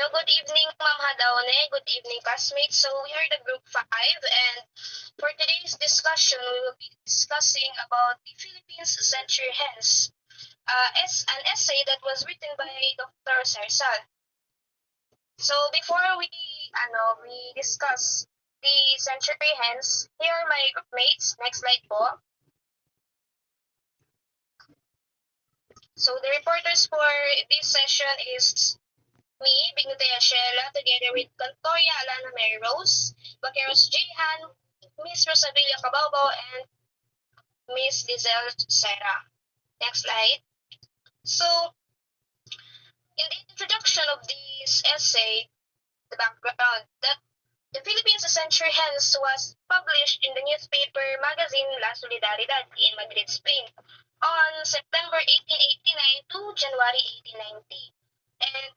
So good evening, Ma'am Hadaone. Good evening, classmates. So we are the group 5, and for today's discussion, we will be discussing about the Philippines a century hence, as an essay that was written by Dr. Sarsal. So before we discuss the century hence, here are my group mates. Next slide po. So the reporters for this session is me, Bignotea Shela, together with Cantoria Alana Mary Rose, Vaqueros Jehan, Miss Rosabilia Cabaubo, and Miss Lizelle Serra. Next slide. So, in the introduction of this essay, the background, that the Philippines a century hence was published in the newspaper magazine La Solidaridad in Madrid, Spain on September 1889 to January 1890. And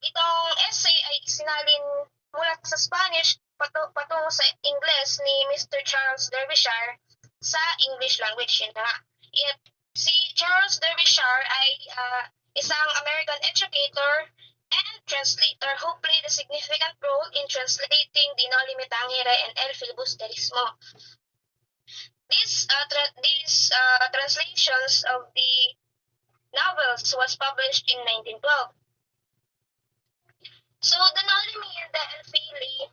itong essay ay isinalin mula sa Spanish patungo sa Ingles ni Mr. Charles Derbyshire sa English language. Yun na nga. Si Charles Derbyshire ay isang American educator and translator who played a significant role in translating the No Limitangere and El Filibusterismo. These translations of the novels was published in 1912. So, the Nolimi and the Elfili,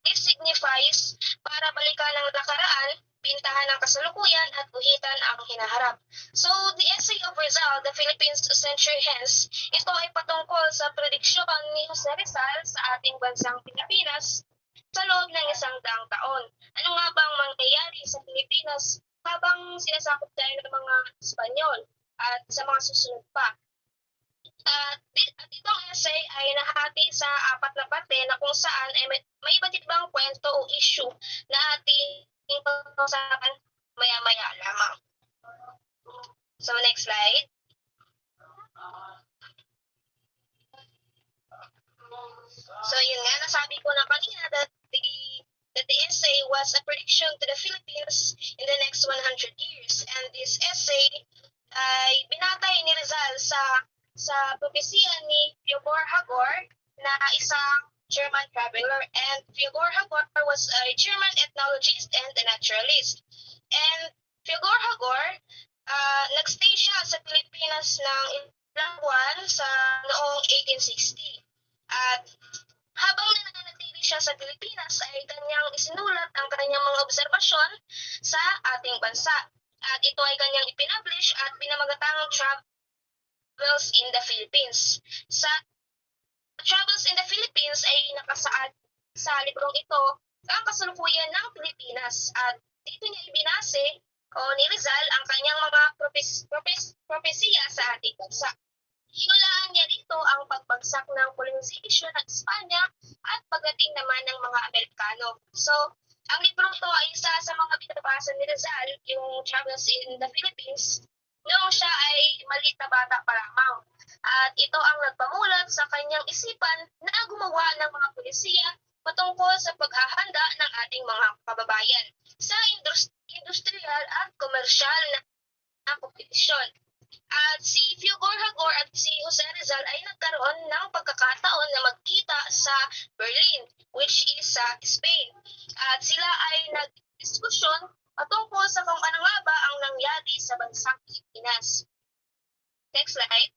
this signifies para balikan ang nakaraan, pintahan ng kasalukuyan at guhitan ang hinaharap. So, the essay of Rizal, The Philippines a Century Hence, ito ay patungkol sa prediksyon ni Jose Rizal sa ating bansang Pilipinas sa loob ng 100 taon. Ano nga bang mangyayari sa Pilipinas habang sinasakop tayo ng mga Espanyol at sa mga susunod pa? At itong essay ay nahati sa 4 na parte na kung saan ay may iba't ibang kwento o issue na ating pag-usapan maya-maya lamang. So, next slide. So, yun nga, nasabi ko na kanina that the essay was a prediction to the Philippines in the next 100 years. And this essay ay binatay ni Rizal sa propesya ni Fyodor Hagor na isang German traveler, and Fyodor Hagor was a German ethnologist and a naturalist. And Fyodor Hagor, nagstay siya sa Pilipinas ng ilang buwan sa noong 1860. At habang nananatili siya sa Pilipinas ay kanyang isinulat ang kanyang mga obserbasyon sa ating bansa. At ito ay kanyang ipinablish at pinamagatang Travels in the Philippines. Sa Travels in the Philippines ay nakasaad sa librong ito ang kasalukuyan ng Pilipinas, at dito niya ibinase ni Rizal ang kanyang mga propesya sa ating bansa. Hinulaan niya dito ang pagbagsak ng colonization ng Espanya at pagdating naman ng mga Amerikano. So, ang librong to ay isa sa mga binabasa ni Rizal, yung Travels in the Philippines, noong siya ay maliit na bata pa lamang. At ito ang nagpamulat sa kanyang isipan na gumawa ng mga polisiya patungkol sa paghahanda ng ating mga kababayan sa industrial at komersyal na kompetisyon. At si Fyodor Hagor at si Jose Rizal ay nagkaroon ng pagkakataon na magkita sa Berlin, which is sa Spain. At sila ay nagdiskusyon patungkol sa kung ano nga ba ang nangyari sa bansang Pilipinas. Next slide.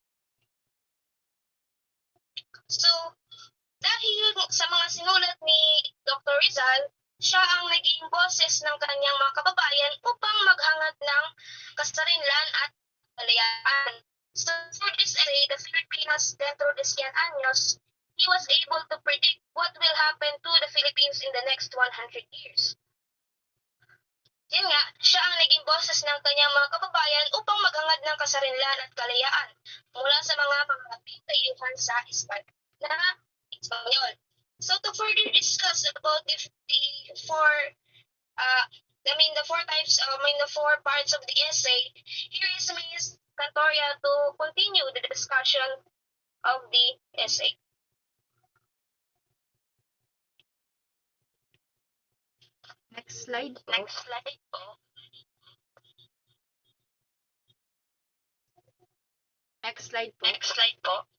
So, dahil sa mga sinulat ni Dr. Rizal, siya ang naging boses ng kanyang mga kababayan upang maghangad ng kasarinlan at kalayaan. So, for this essay, the Filipinas dentro de 100 años, he was able to predict what will happen to the Philippines in the next 100 years. Yun nga, siya ang naging boses ng kanyang mga kababayan upang maghangad ng kasarinlan at kalayaan mula sa mga pagpapitayuhan sa Espanyol. So, to further discuss about the four parts of the essay, here is Ms. Cantoria to continue the discussion of the essay. Next slide po. Next slide po. Next slide po. Next slide po.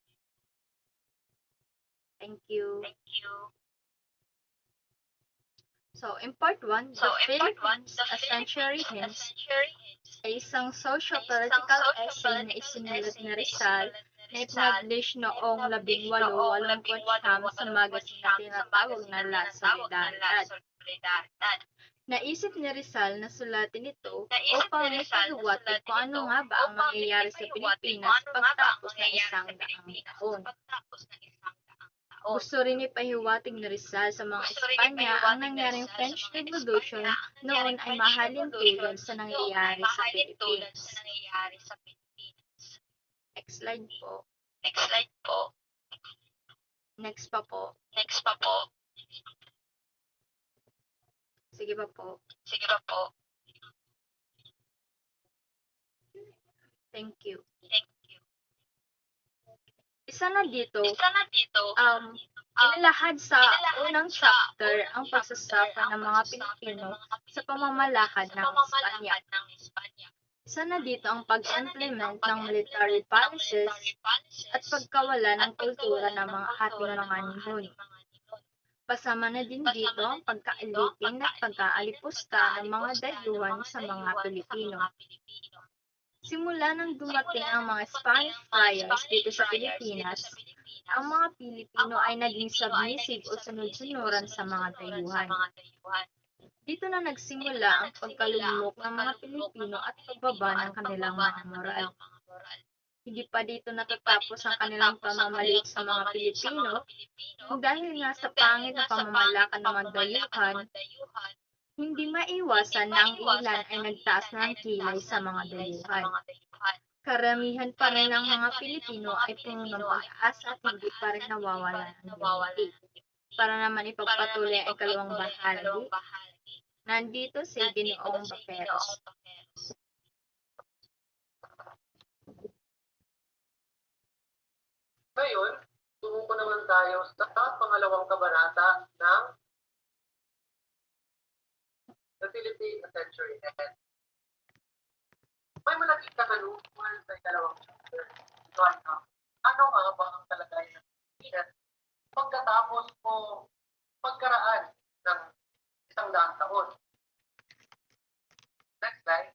Thank you. Thank you. So, in part 1, So, the in part 1, Philippines, the a century Philippines, a hence, century hence, ay isang ay isang socio-political essay na socio-political isinulat essay ni na Rizal isinulat ni na Rizal ipublish na noong i-publish noong 1889 sa magazine na 1889 sa tinatawag magazine na na La tinatawag na La Solidaridad. Solidaridad. Naisip ni Rizal na sulatin ito Naisip upang ni Rizal na ipahiwatig sulatin kung ano ito nga ba ang upang mangyayari sa ipahiwatig kung Pilipinas ano nga ba ang pagtapos ng mangyayari isang sa daang Pilipinas taon. pagtapos ng isang daang taon. Gusto rin ipahiwatig ni Rizal sa mga Gusto rin Espanya ang ipahiwatig ni nangyaring Rizal sa French mga Revolution Espanya ang noon nangyaring ay French mahalin Revolution tulad sa noon ay nangyayari sa mahalin tulad sa Philippines. nangyayari sa Pilipinas. Next slide po. Next slide po. Next pa po. Next pa po. Sige pa po. Sige pa po. Thank you. Thank you. Isa na dito, Isa na dito, inilahad sa unang sa chapter unang ang chapter pagsasaka ang ng mga pagsasaka Pilipino ng mga sa Pilipino pamamalakad sa ng pamamalakad Espanya. ng Espanya. Isa na dito ang Isa na dito pag-implement ang ng military pag-implement ng policies military policies at pagkawala ng at kultura pagkawala ng ng mga ating kultura mga ng mga ninuno. ating mga ninuno. Kasama na din dito Kasama ang na din dito ang pagkaalipin at pag-aalipusta ng mga pagkaalipusta ng dayuhan mga sa mga dayuhan sa Pilipino. mga Pilipino. Simula nang dumating Simula ang nang mga dumating Spanish ang mga friars dito Spanish sa friars dito Pilipinas, sa Pilipinas, ang mga ang Pilipino mga ay naging Pilipino ay submissive naging o submissive o sunod-sunuran sa mga sunod-sunuran sa dayuhan. mga dayuhan. Dito na Dito nagsimula na ang nagsimula pagkalugmok ang ng mga pagkalugmok ng Pilipino mga at Pilipino pagbaba at ng kanilang pagbaba mga ng moral. kanilang mga moral. Hindi pa dito Hindi pa natatapos dito ang kanilang natatapos ang pamamaliit kanilang sa mga pamamaliit sa Pilipino mga Pilipino dahil nga sa dahil pangit nga na sa pangit pamamalakad na ng mga pamamalakad ng dayuhan, mga dayuhan, hindi hindi maiwasan na ang ilan maiwasan ay na ang nagtaas ilan ng ay kilay nagtaas sa ng mga kilay sa dayuhan. mga dayuhan. Karamihan pa rin ng Karamihan mga pa rin ng Pilipino mga ay puno ng Pilipino ay pag-asa at puno ng hindi pa rin pag-asa at hindi pa nawawala rin ng nawawala dignity. ng dignity. Para naman Para naman ipagpatuloy ang ikalawang ipagpatuloy ang ikalawang bahagi, bahagi, nandito si nandito Ginoong si Baqueros. Ginoong Baqueros. Ngayon, tumuko naman tayo sa pangalawang kabanata ng The Philippine Century Head. May malaking katanungan sa ikalawang chapter. Ito ay ano nga ba ang kalagayan ng Pilipinas pagkatapos o pagkaraan ng 100 taon? Next slide.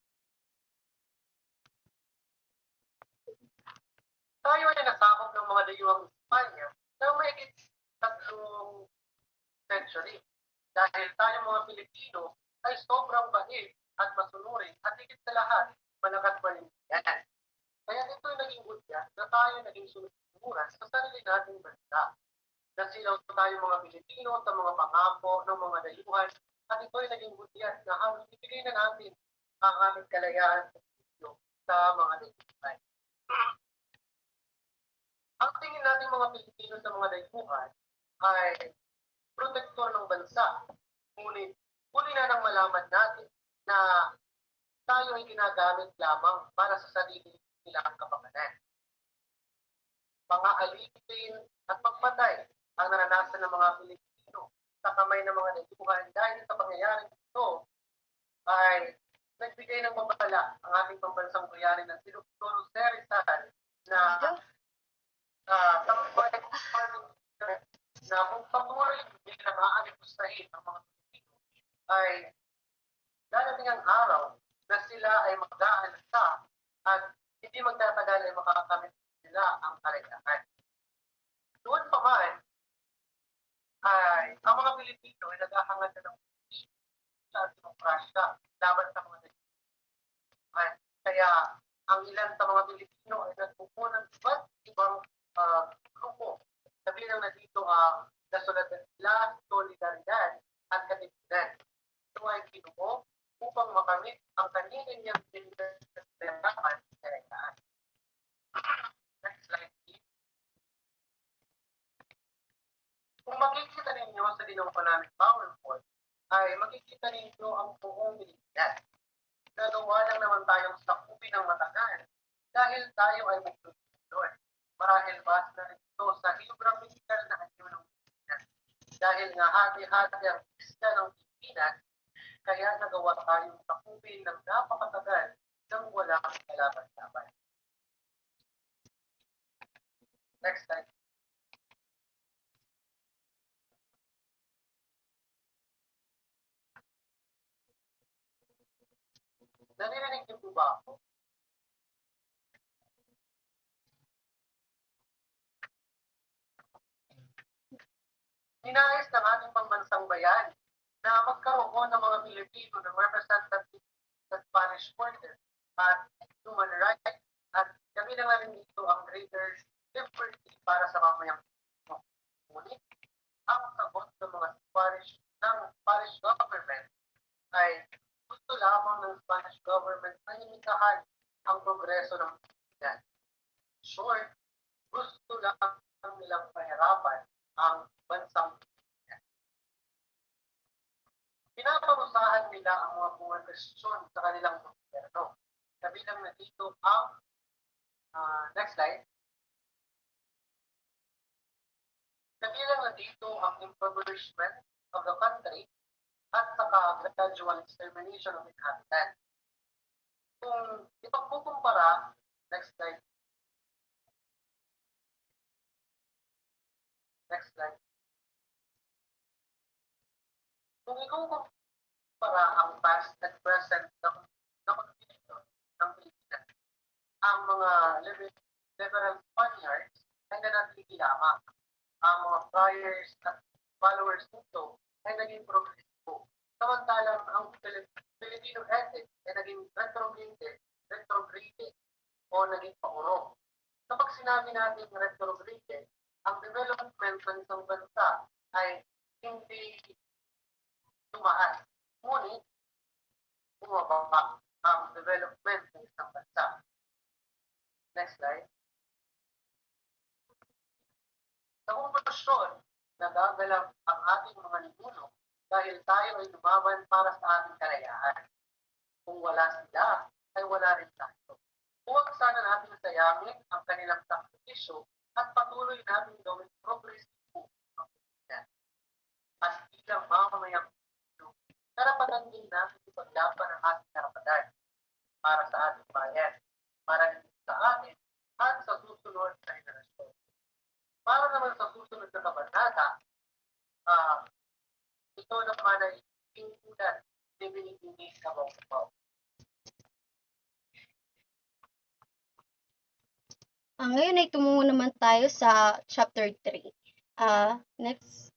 Tayo ay nasabog ng mga dayuhang Espanya na mahigit 3 century. Dahil tayo mga Pilipino ay sobrang bait at masunurin at higit sa lahat, malakas panindigan. Kaya ito'y naging hudya na tayo naging sunod-sunuran sa sarili nating bansa. Nasilaw tayo mga Pilipino sa mga pangako ng mga dayuhan at ito'y naging hudya na halos ibigay na natin ang aming kalayaan sa mga dayuhan. Ang tingin natin mga Pilipino sa mga dayuhan ay protektor ng bansa. Ngunit huli na nang malaman natin na tayo ay ginagamit lamang para sa sarili nilang kapakanan. Mga alipin at pagpatay ang naranasan ng mga Pilipino sa kamay ng mga dayuhan dahil sa pangyayaring ito ay nagbigay ng babala ang ating pambansang bayani ng si Dr. Jose Rizal na na kung patuloy hindi na maaalipustahin ang mga Pilipino ay darating ang araw na sila ay mag-aalasa at hindi magtatagal ay makakamit nila ang kalayaan. Doon pa man ay ang mga Pilipino ay naghahangad na ng sa demokrasya laban sa mga dayuhan. Kaya ang ilan sa mga Pilipino ay nagpupo ng iba't ibang grupo. Sabihin na dito ang La Solidaridad at Katipunan. Ito ay kinuho upang makamit ang kanilang pinagdarapan sa kalayaan. Next slide, please. Kung makikita ninyo sa ginawa namin PowerPoint, ay makikita ninyo ang buong Pilipinas. Nagawa lang naman tayong sakupin ng matagal dahil tayo ay magtutulon. Marahil base na ito sa geographical na anyo ng Pilipinas. Dahil nga hati-hati ang isla ng Pilipinas, kaya nagawa tayong sakupin ng napakatagal nang wala kang kalaban-laban. Next slide. Naririnig niyo po ba ako? Ninais ng ating pambansang bayani na magkaroon ng mga Pilipino ng representative sa Spanish Quarter at human rights at kabilang na rin dito ang greater liberty para sa mamayang Pilipino. Ngunit, ang sagot ng mga Spanish government ay gusto lamang ng Spanish government na imitahan ang progreso ng Pilipinas. Short, gusto lang nilang pahirapan ang bansang Pilipinas. Pinaparusahan nila ang mga pumagkasyon sa kanilang gobyerno. Kabilang na dito ang next slide. Kabilang na dito ang impoverishment of the country at saka gradual extermination of inhabitants. Kung ipagkukumpara, next slide. Next slide. Kung ikukumpara ang past at present na condition ng Pilipinas, ang mga liberal Spaniards ay nanatili lamang. Ang mga friars at followers nito ay naging progresibo. Samantalang ang Filipino ethic ay naging retrograde o naging paurong. Kapag sinabi natin retrograde, ang development ng isang bansa ay hindi tumaas. Ngunit, bumaba ang development ng isang bansa. Next slide. Sa konklusyon, nagagalap ang ating mga ninuno dahil tayo ay lumaban para sa ating kalayaan. Kung wala sila, ay wala rin tayo. Huwag sana natin sayamin ang kanilang sakripisyo at patuloy natin gawing progresibo ang Pilipinas. At bilang mamamayang Pilipino, karapatan din natin ipaglaban ang ating karapatan para sa ating bayan, para sa atin at sa susunod na henerasyon. Para naman sa susunod na kabanata, ito naman ay pintunan ni Binibinis Kabaw-Kabaw. Ngayon ay tumungo naman tayo sa chapter 3. Next.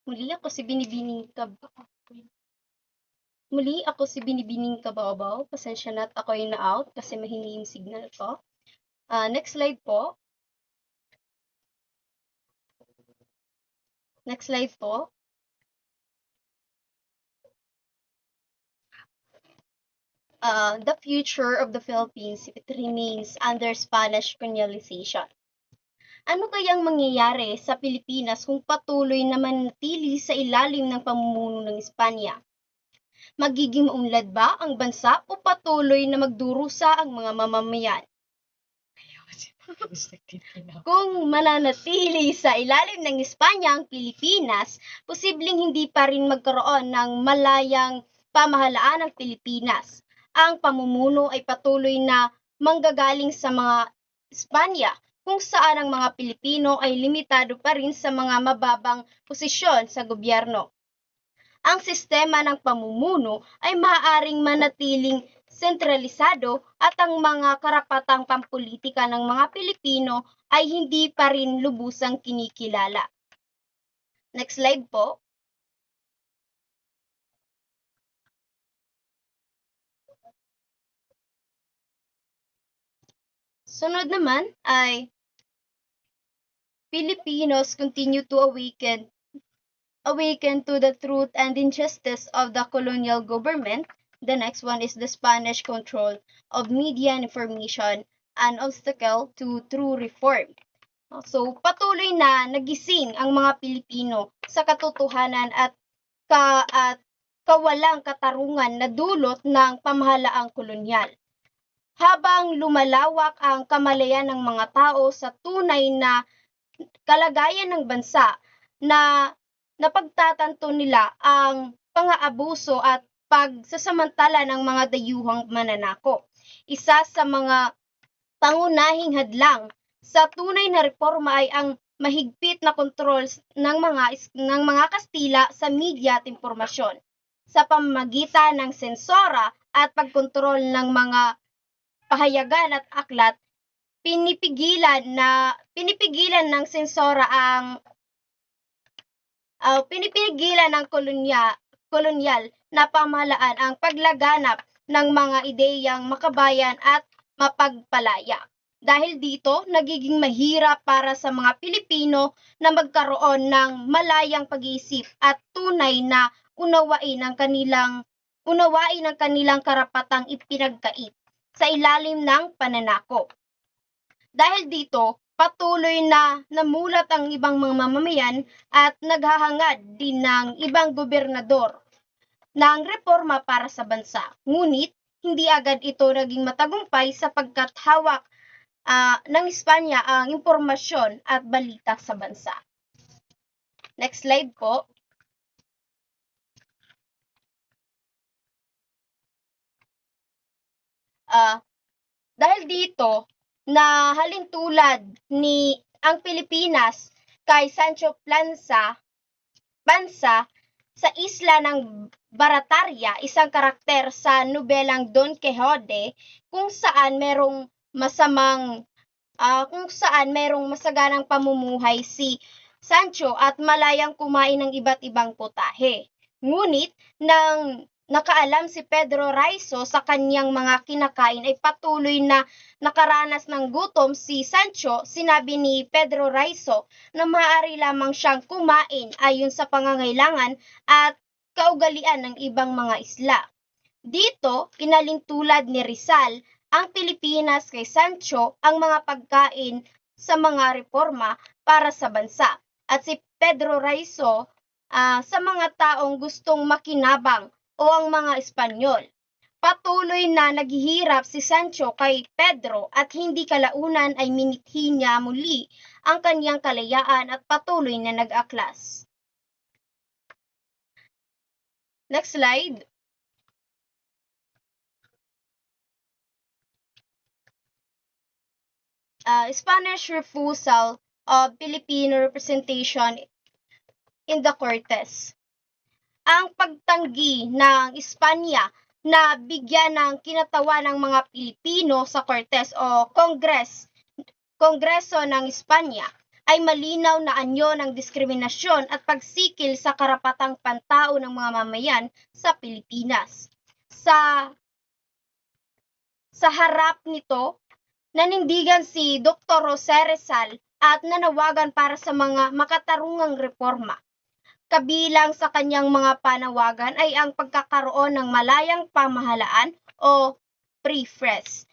Muli ako si Binibining Kabaw-Kabaw. Pasensya na at ako ay na-out kasi mahina yung signal ko. Next slide po. Next slide po. The future of the Philippines if it remains under Spanish colonialization. Ano kayang mangyayari sa Pilipinas kung patuloy na manatili sa ilalim ng pamumuno ng Espanya? Magiging maunlad ba ang bansa o patuloy na magdurusa ang mga mamamayan? Kung mananatili sa ilalim ng Espanya ang Pilipinas, posibleng hindi pa rin magkaroon ng malayang pamahalaan ng Pilipinas. Ang pamumuno ay patuloy na manggagaling sa mga Espanya, kung saan ang mga Pilipino ay limitado pa rin sa mga mababang posisyon sa gobyerno. Ang sistema ng pamumuno ay maaaring manatiling sentralisado at ang mga karapatang pampolitika ng mga Pilipino ay hindi pa rin lubusang kinikilala. Next slide po. Sunod naman ay Filipinos continue to awaken to the truth and injustice of the colonial government. The next one is the Spanish control of media and information, an obstacle to true reform. So, patuloy na nagising ang mga Pilipino sa katotohanan at kawalang katarungan na dulot ng pamahalaang kolonyal. habang lumalawak ang kamalayan ng mga tao sa tunay na kalagayan ng bansa na napagtatanto nila ang pang-aabuso at pagsasamantala ng mga dayuhang mananakop. Isa sa mga pangunahing hadlang sa tunay na reforma ay ang mahigpit na kontrol ng mga Kastila sa media at impormasyon sa pamamagitan ng sensora at pagkontrol ng mga pahayagan at aklat. Pinipigilan ng sensora ang pinipigilan ng kolonyal na pamahalaan ang paglaganap ng mga ideyang makabayan at mapagpalaya. Dahil dito, nagiging mahirap para sa mga Pilipino na magkaroon ng malayang pag-iisip at tunay na unawain ang kanilang karapatang ipinagkait sa ilalim ng pananakop. Dahil dito, patuloy na namulat ang ibang mga mamamayan at naghahangad din ng ibang gobernador ng reforma para sa bansa. Ngunit, hindi agad ito naging matagumpay sapagkat hawak ng Espanya ang impormasyon at balita sa bansa. Next slide po. Dahil dito, na halintulad ni ang Pilipinas kay Sancho Panza sa isla ng Barataria, isang karakter sa nobelang Don Quixote kung saan merong masaganang pamumuhay si Sancho at malayang kumain ng iba't ibang putahe. Ngunit nang nakaalam si Pedro Raiso sa kanyang mga kinakain ay patuloy na nakaranas ng gutom si Sancho, sinabi ni Pedro Raiso na maaari lamang siyang kumain ayon sa pangangailangan at kaugalian ng ibang mga isla. Dito, inalintulad ni Rizal ang Pilipinas kay Sancho ang mga pagkain sa mga reforma para sa bansa at si Pedro Raiso sa mga taong gustong makinabang o ang mga Espanyol. Patuloy na naghihirap si Sancho kay Pedro at hindi kalaunan ay minithi niya muli ang kanyang kalayaan at patuloy na nag-aklas. Next slide. Spanish refusal of Filipino representation in the Cortes. Ang pagtanggi ng Espanya na bigyan ng kinatawan ng mga Pilipino sa Cortes o Kongreso ng Espanya ay malinaw na anyo ng diskriminasyon at pagsikil sa karapatang pantao ng mga mamayan sa Pilipinas. Sa harap nito, nanindigan si Dr. Jose Rizal at nanawagan para sa mga makatarungang reforma. Kabilang sa kanyang mga panawagan ay ang pagkakaroon ng malayang pamahalaan o free press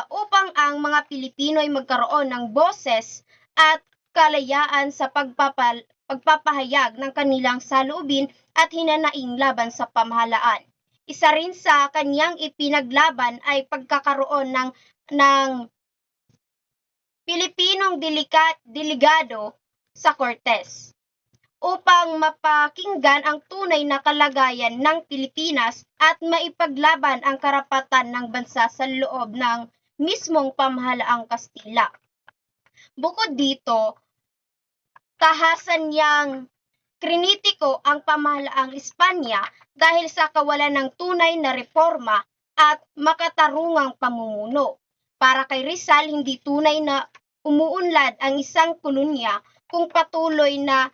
upang ang mga Pilipino ay magkaroon ng boses at kalayaan sa pagpapahayag ng kanilang saloobin at hinanaing laban sa pamahalaan. Isa rin sa kanyang ipinaglaban ay pagkakaroon ng Pilipinong delegado sa Cortes upang mapakinggan ang tunay na kalagayan ng Pilipinas at maipaglaban ang karapatan ng bansa sa loob ng mismong pamahalaang Kastila. Bukod dito, tahasan niyang krinitiko ang pamahalaang Espanya dahil sa kawalan ng tunay na reforma at makatarungang pamumuno. Para kay Rizal, hindi tunay na umuunlad ang isang kolonya kung patuloy na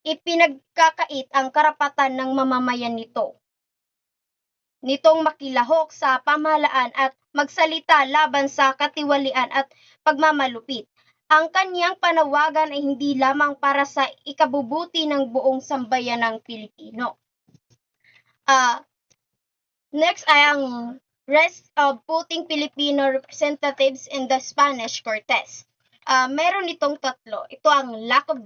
ipinagkakait ang karapatan ng mamamayan nitong makilahok sa pamahalaan at magsalita laban sa katiwalian at pagmamalupit. Ang kanyang panawagan ay hindi lamang para sa ikabubuti ng buong sambayanang Pilipino. Next ay ang rest of putting Filipino representatives in the Spanish Cortes. Meron itong tatlo. Ito ang lack of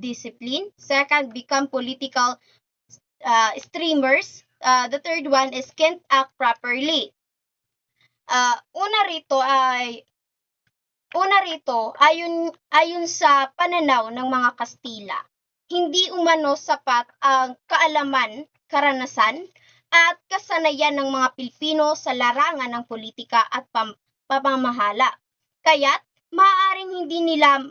discipline. Second, become political streamers. The third one is can't act properly. Una rito, ayon sa pananaw ng mga Kastila, hindi umano sapat ang kaalaman, karanasan, at kasanayan ng mga Pilipino sa larangan ng politika at pamamahala. Kaya't maaaring hindi nila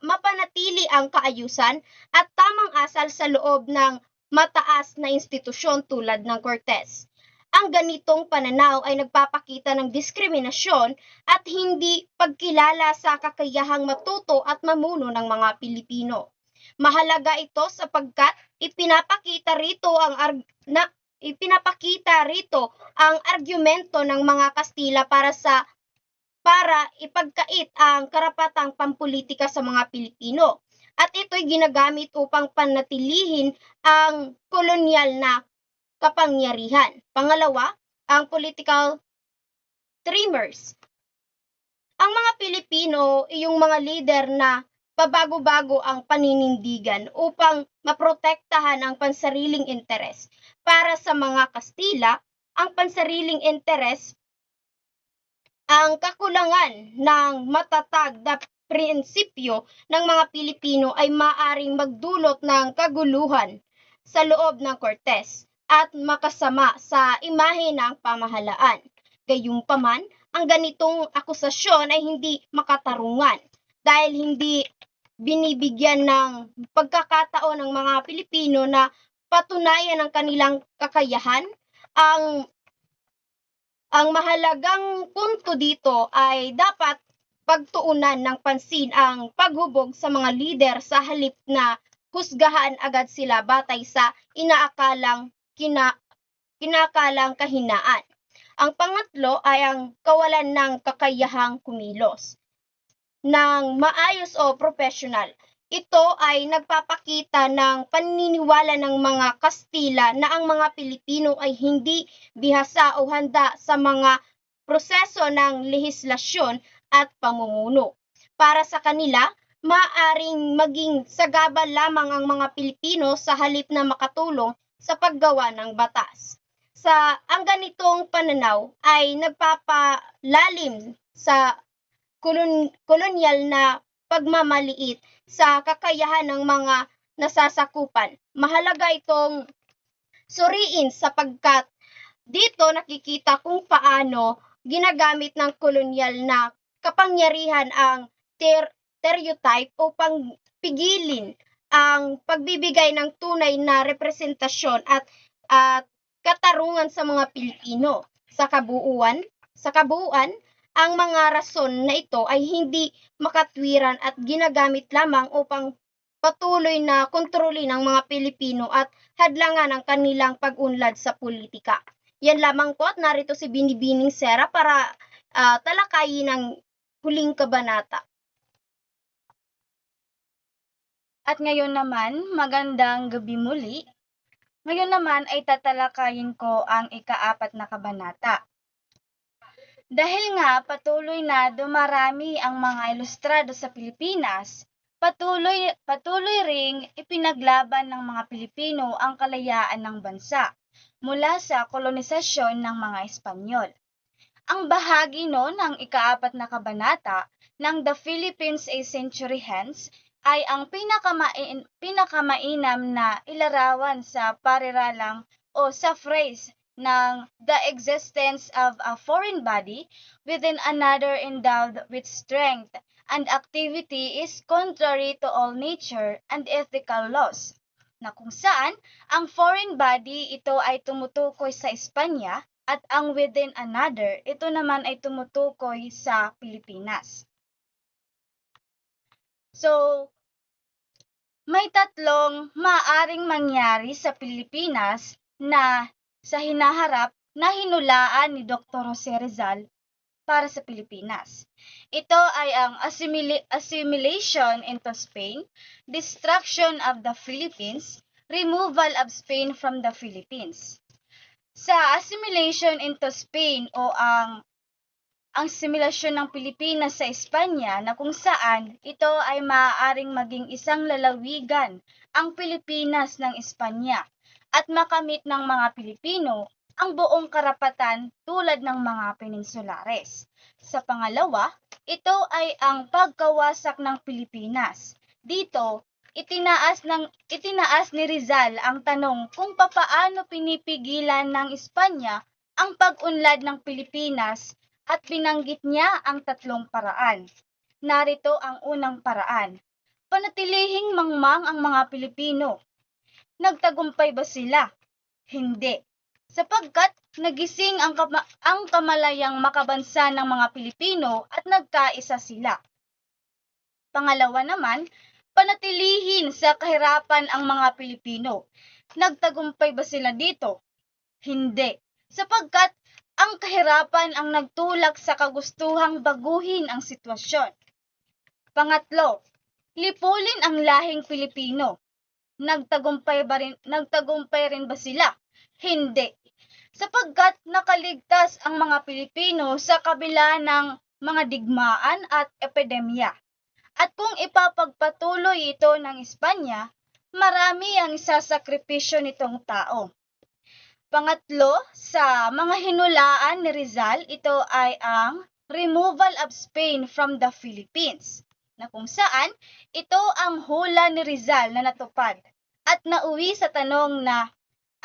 mapanatili ang kaayusan at tamang asal sa loob ng mataas na institusyon tulad ng Cortes. Ang ganitong pananaw ay nagpapakita ng diskriminasyon at hindi pagkilala sa kakayahang matuto at mamuno ng mga Pilipino. Mahalaga ito sapagkat ipinapakita rito ang argumento ng mga Kastila para ipagkait ang karapatang pampolitika sa mga Pilipino. At ito'y ginagamit upang panatilihin ang kolonyal na kapangyarihan. Pangalawa, ang political tremors. Ang mga Pilipino, yung mga leader na pabago-bago ang paninindigan upang maprotektahan ang pansariling interes. Para sa mga Kastila, ang pansariling interes ang kakulangan ng matatag na prinsipyo ng mga Pilipino ay maaring magdulot ng kaguluhan sa loob ng Cortes at makasama sa imahe ng pamahalaan. Gayunpaman, ang ganitong akusasyon ay hindi makatarungan dahil hindi binibigyan ng pagkakataon ng mga Pilipino na patunayan ang kanilang kakayahan. Ang mahalagang punto dito ay dapat pagtuunan ng pansin ang paghubog sa mga lider sa halip na husgahan agad sila batay sa kinakalang kahinaan. Ang pangatlo ay ang kawalan ng kakayahang kumilos ng maayos o professional. Ito ay nagpapakita ng paniniwala ng mga Kastila na ang mga Pilipino ay hindi bihasa o handa sa mga proseso ng lehislasyon at pamumuno. Para sa kanila, maaaring maging sagabal lamang ang mga Pilipino sa halip na makatulong sa paggawa ng batas. Ang ganitong pananaw ay nagpapalalim sa kolonyal na pagmamaliit sa kakayahan ng mga nasasakupan. Mahalaga itong suriin sapagkat dito nakikita kung paano ginagamit ng kolonyal na kapangyarihan ang stereotype upang pigilin ang pagbibigay ng tunay na representasyon at katarungan sa mga Pilipino. Sa kabuuan, ang mga rason na ito ay hindi makatwiran at ginagamit lamang upang patuloy na kontrolin ng mga Pilipino at hadlangan ang kanilang pag-unlad sa politika. Yan lamang po at narito si Binibining Sera para talakayin ang huling kabanata. At ngayon naman, magandang gabi muli. Ngayon naman ay tatalakayin ko ang ika-4 na kabanata. Dahil nga patuloy na dumarami ang mga ilustrado sa Pilipinas, patuloy ring ipinaglaban ng mga Pilipino ang kalayaan ng bansa mula sa kolonisasyon ng mga Espanyol. Ang bahagi ng ika-4 na kabanata ng The Philippines a Century Hence ay ang pinakamainam na ilarawan sa pariralang o sa phrase ng the existence of a foreign body within another endowed with strength and activity is contrary to all nature and ethical laws, na kung saan ang foreign body ito ay tumutukoy sa Espanya at ang within another ito naman ay tumutukoy sa Pilipinas. So, may tatlong maaaring mangyari sa Pilipinas na sa hinaharap na hinulaan ni Dr. Jose Rizal para sa Pilipinas. Ito ay ang assimilation into Spain, destruction of the Philippines, removal of Spain from the Philippines. Sa assimilation into Spain o ang asimilasyon ng Pilipinas sa Espanya na kung saan ito ay maaaring maging isang lalawigan ang Pilipinas ng Espanya at makamit ng mga Pilipino ang buong karapatan tulad ng mga peninsulares. Sa pangalawa, ito ay ang pagkawasak ng Pilipinas. Dito, itinaas ni Rizal ang tanong kung papaano pinipigilan ng Espanya ang pag-unlad ng Pilipinas at binanggit niya ang 3 paraan. Narito ang unang paraan. Panatilihing mangmang ang mga Pilipino. Nagtagumpay ba sila? Hindi. Sapagkat nagising ang kamalayang makabansa ng mga Pilipino at nagkaisa sila. Pangalawa naman, panatilihin sa kahirapan ang mga Pilipino. Nagtagumpay ba sila dito? Hindi. Sapagkat ang kahirapan ang nagtulak sa kagustuhang baguhin ang sitwasyon. Pangatlo, lipulin ang lahing Pilipino. Nagtagumpay rin ba sila? Hindi. Sapagkat nakaligtas ang mga Pilipino sa kabila ng mga digmaan at epidemya. At kung ipapagpatuloy ito ng Espanya, marami ang isasakripisyo nitong tao. Pangatlo, sa mga hinulaan ni Rizal, ito ay ang removal of Spain from the Philippines, na kung saan ito ang hula ni Rizal na natupad at nauwi sa tanong na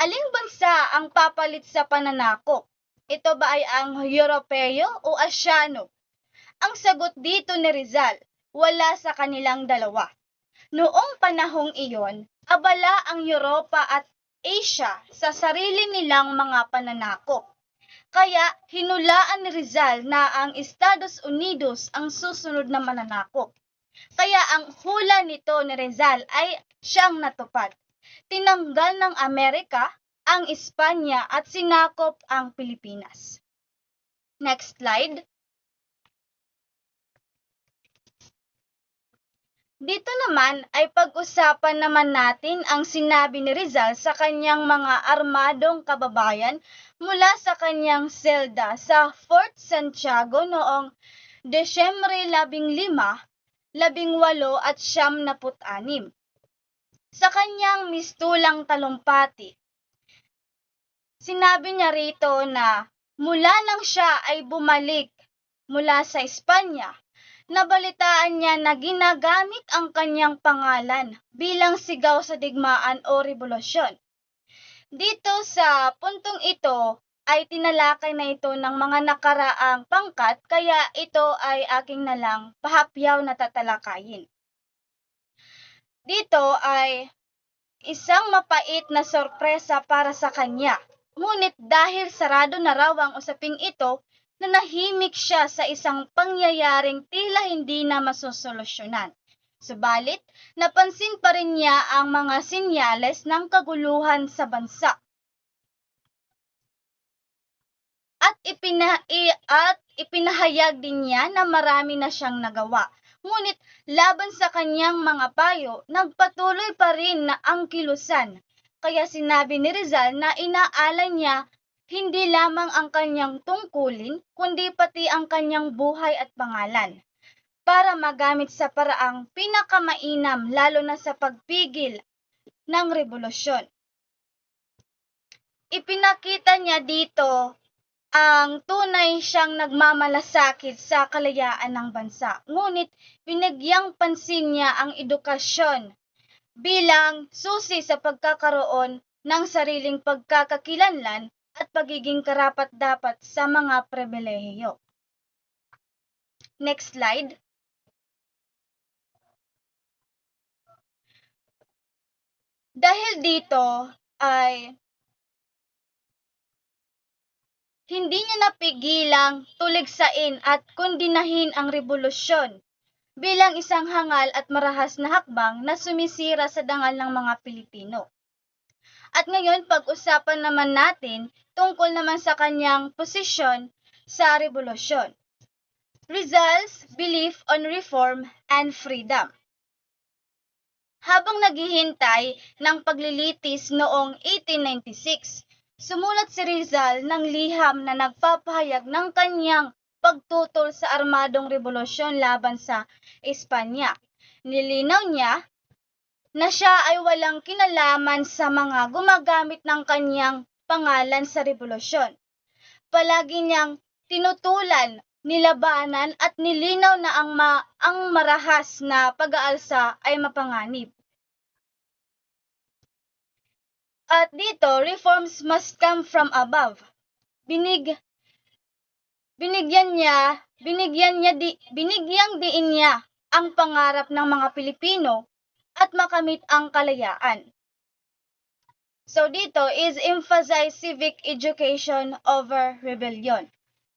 aling bansa ang papalit sa pananakop? Ito ba ay ang Europeo o Asyano? Ang sagot dito ni Rizal, wala sa kanilang dalawa. Noong panahong iyon, abala ang Europa at Asia sa sarili nilang mga pananakop. Kaya hinulaan ni Rizal na ang Estados Unidos ang susunod na mananakop. Kaya ang hula nito ni Rizal ay siyang natupad. Tinanggal ng Amerika ang Espanya at sinakop ang Pilipinas. Next slide. Dito naman ay pag-usapan naman natin ang sinabi ni Rizal sa kanyang mga armadong kababayan mula sa kanyang selda sa Fort Santiago noong Desyembre 15, 18 at 96. Sa kanyang mistulang talumpati, sinabi niya rito na mula nang siya ay bumalik mula sa Espanya, nabalitaan niya na ginagamit ang kanyang pangalan bilang sigaw sa digmaan o revolusyon. Dito sa puntong ito ay tinalakay na ito ng mga nakaraang pangkat, kaya ito ay aking nalang pahapyaw na tatalakayin. Dito ay isang mapait na sorpresa para sa kanya. Ngunit dahil sarado na raw ang usaping ito, nanahimik siya sa isang pangyayaring tila hindi na masosolusyonan. Subalit, napansin pa rin niya ang mga sinyales ng kaguluhan sa bansa. At ipinahayag din niya na marami na siyang nagawa. Ngunit laban sa kanyang mga payo, nagpatuloy pa rin na ang kilusan. Kaya sinabi ni Rizal na inaalay niya hindi lamang ang kanyang tungkulin, kundi pati ang kanyang buhay at pangalan, para magamit sa paraang pinakamainam lalo na sa pagpigil ng revolusyon. Ipinakita niya dito ang tunay siyang nagmamalasakit sa kalayaan ng bansa. Ngunit binigyang pansin niya ang edukasyon bilang susi sa pagkakaroon ng sariling pagkakakilanlan at pagiging karapat-dapat sa mga pribilehiyo. Next slide. Dahil dito ay hindi niya napigilang tuligsain at kundinahin ang revolusyon bilang isang hangal at marahas na hakbang na sumisira sa dangal ng mga Pilipino. At ngayon, pag-usapan naman natin tungkol naman sa kanyang posisyon sa revolusyon. Rizal's belief on reform and freedom. Habang naghihintay ng paglilitis noong 1896, sumulat si Rizal ng liham na nagpapahayag ng kanyang pagtutol sa armadong revolusyon laban sa Espanya. Nilinaw niya na siya ay walang kinalaman sa mga gumagamit ng kanyang pangalan sa revolusyon. Palagi niyang tinutulan, nilabanan at nilinaw na ang marahas na pag-aalsa ay mapanganib. At dito, reforms must come from above. Binigyang diin niya ang pangarap ng mga Pilipino at makamit ang kalayaan. So dito is emphasize civic education over rebellion.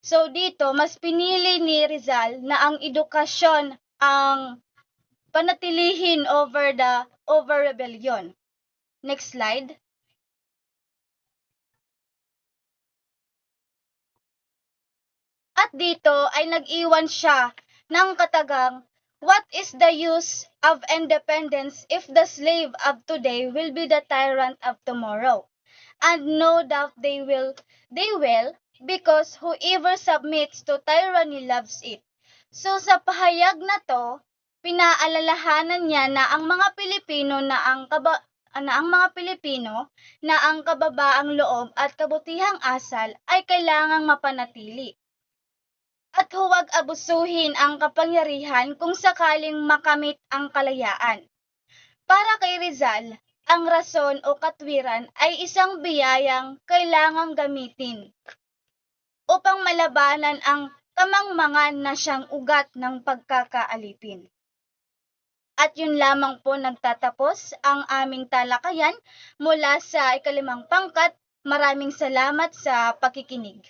So dito, mas pinili ni Rizal na ang edukasyon ang panatilihin over rebellion. Next slide. At dito ay nag-iwan siya ng katagang, "What is the use of independence if the slave of today will be the tyrant of tomorrow? And no doubt they will, because whoever submits to tyranny loves it." So sa pahayag na to, pinaalalahanan niya na ang mga Pilipino na ang kababaang loob at kabutihang asal ay kailangang mapanatili. At huwag abusuhin ang kapangyarihan kung sakaling makamit ang kalayaan. Para kay Rizal, ang rason o katwiran ay isang biyayang kailangang gamitin upang malabanan ang kamangmangan na siyang ugat ng pagkakaalipin. At yun lamang po nagtatapos ang aming talakayan mula sa ika-5 pangkat. Maraming salamat sa pakikinig.